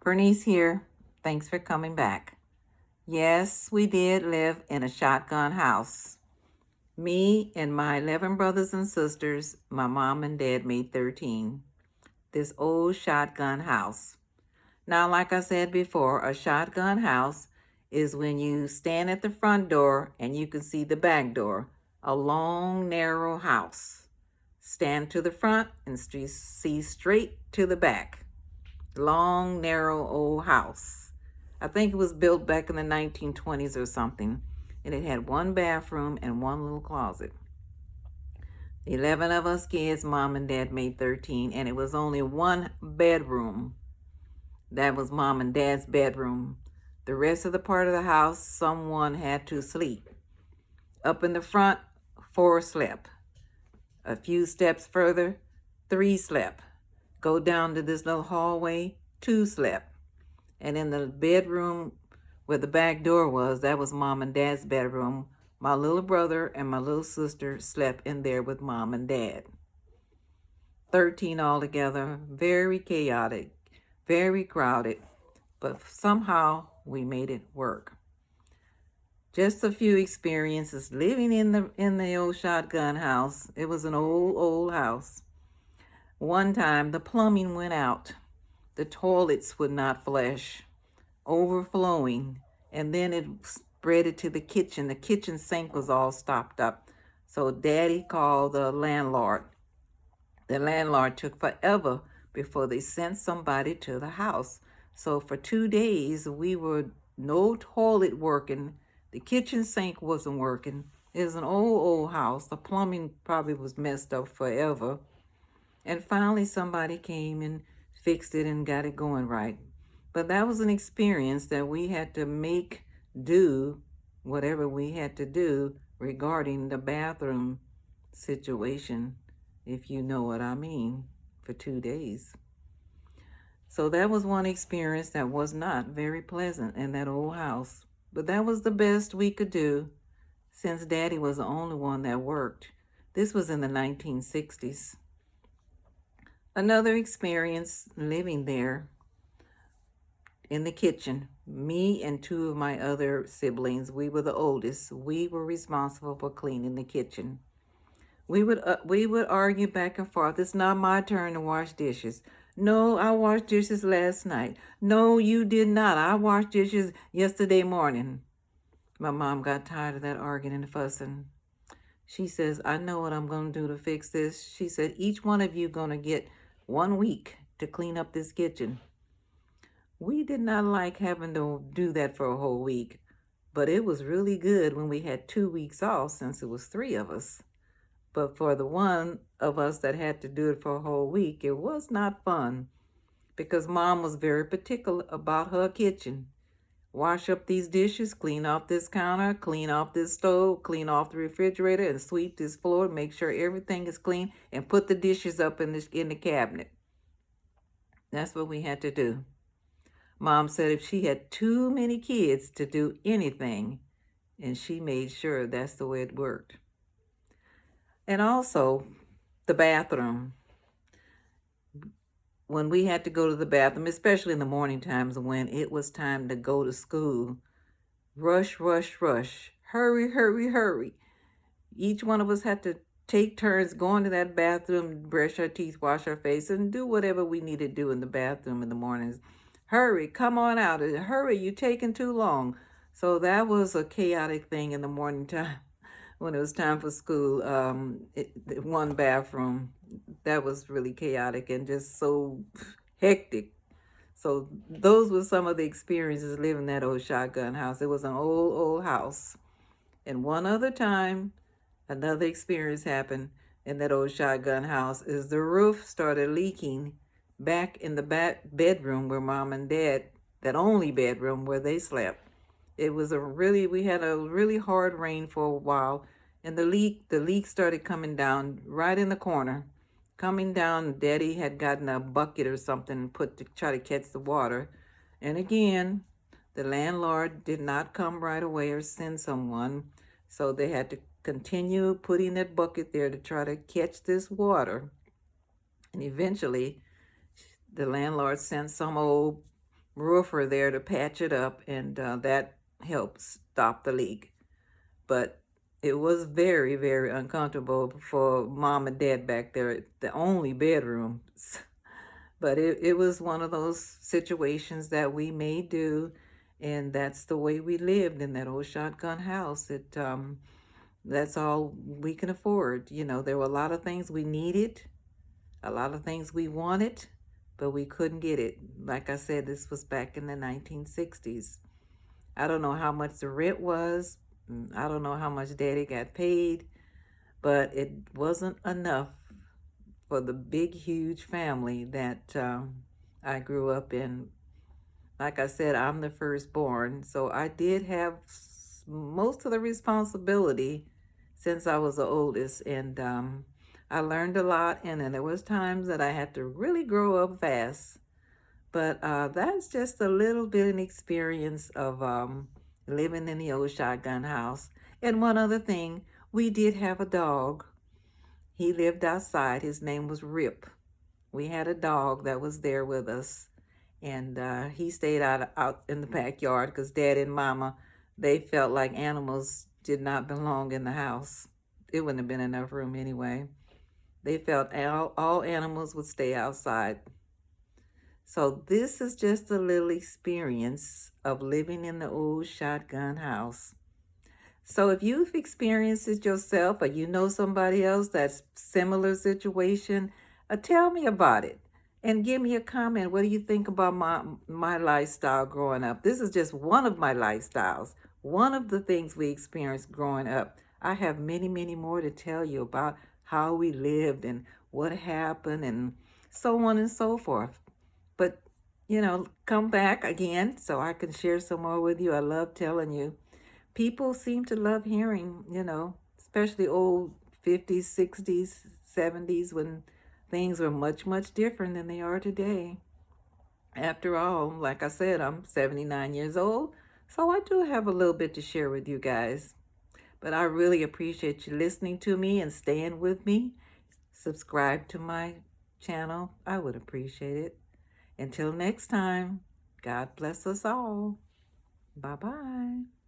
Bernice here. Thanks for coming back. Yes, we did live in a shotgun house. Me and my 11 brothers and sisters, my mom and dad made 13. This old shotgun house. Now, like I said before, a shotgun house is when you stand at the front door and you can see the back door. A long, narrow house. Stand to the front and see straight to the back. Long, narrow old house. I think it was built back in the 1920s or something, and it had one bathroom and one little closet. 11 of us kids, mom and dad made 13, and it was only one bedroom. That was mom and dad's bedroom. The rest of the part of the house, someone had to sleep. Up in the front, 4 slept. A few steps further, 3 slept. Go down to this little hallway, 2 slept. And in the bedroom where the back door was, that was mom and dad's bedroom. My little brother and my little sister slept in there with mom and dad. 13 altogether, very chaotic, very crowded, but somehow we made it work. Just a few experiences living in the old shotgun house. It was an old house. One time the plumbing went out. The toilets would not flush, overflowing, and then it spread it to the kitchen. The kitchen sink was all stopped up. So Daddy called the landlord. The landlord took forever before they sent somebody to the house. So for 2 days, we were no toilet working. The kitchen sink wasn't working. It was an old house. The plumbing probably was messed up forever. And finally, somebody came and fixed it and got it going right. But that was an experience that we had to make do whatever we had to do regarding the bathroom situation, if you know what I mean, for 2 days. So that was one experience that was not very pleasant in that old house. But that was the best we could do since Daddy was the only one that worked. This was in the 1960s. Another experience living there in the kitchen. Me and 2 of my other siblings, we were the oldest. We were responsible for cleaning the kitchen. We would argue back and forth. It's not my turn to wash dishes. No, I washed dishes last night. No, you did not. I washed dishes yesterday morning. My mom got tired of that arguing and fussing. She says, I know what I'm going to do to fix this. She said, each one of you going to get 1 week to clean up this kitchen. We did not like having to do that for a whole week, but it was really good when we had 2 weeks off since it was 3 of us. But for the one of us that had to do it for a whole week, it was not fun because Mom was very particular about her kitchen. Wash up these dishes, clean off this counter, clean off this stove, clean off the refrigerator, and sweep this floor, make sure everything is clean, and put the dishes up in the cabinet. That's what we had to do. Mom said if she had too many kids to do anything, and she made sure that's the way it worked. And also, the bathroom. When we had to go to the bathroom, especially in the morning times when it was time to go to school, rush, rush, rush, hurry, hurry, hurry. Each one of us had to take turns going to that bathroom, brush our teeth, wash our face, and do whatever we need to do in the bathroom in the mornings. Hurry, come on out. Hurry, you're taking too long. So that was a chaotic thing in the morning time when it was time for school. One bathroom, that was really chaotic and just so hectic. So those were some of the experiences living in that old shotgun house. It was an old house. And one other time, another experience happened in that old shotgun house is the roof started leaking back in the back bedroom where mom and dad, that only bedroom where they slept. We had a really hard rain for a while, and the leak started coming down right in the corner. Coming down, Daddy had gotten a bucket or something put to try to catch the water. And again, the landlord did not come right away or send someone, so they had to continue putting that bucket there to try to catch this water. And eventually, the landlord sent some old roofer there to patch it up, and that helped stop the leak. But it was very, very uncomfortable for mom and dad back there at the only bedroom. But it was one of those situations that we may do, and that's the way we lived in that old shotgun house. That's all we can afford. You know, there were a lot of things we needed, a lot of things we wanted, but we couldn't get it. Like I said, this was back in the 1960s. I don't know how much the rent was. I don't know how much daddy got paid, but it wasn't enough for the big, huge family that I grew up in. Like I said, I'm the firstborn, so I did have most of the responsibility since I was the oldest, and I learned a lot. And then there was times that I had to really grow up fast. But that's just a little bit of an experience of living in the old shotgun house. And one other thing, we did have a dog. He lived outside. His name was Rip. We had a dog that was there with us, and he stayed out in the backyard because Dad and Mama, they felt like animals did not belong in the house. It wouldn't have been enough room anyway. They felt all animals would stay outside. So this is just a little experience of living in the old shotgun house. So if you've experienced it yourself, or you know somebody else that's similar situation, tell me about it and give me a comment. What do you think about my lifestyle growing up? This is just one of my lifestyles, one of the things we experienced growing up. I have many, many more to tell you about how we lived and what happened and so on and so forth. But, come back again so I can share some more with you. I love telling you. People seem to love hearing, especially old 50s, 60s, 70s when things were much, much different than they are today. After all, like I said, I'm 79 years old, so I do have a little bit to share with you guys. But I really appreciate you listening to me and staying with me. Subscribe to my channel. I would appreciate it. Until next time, God bless us all. Bye bye.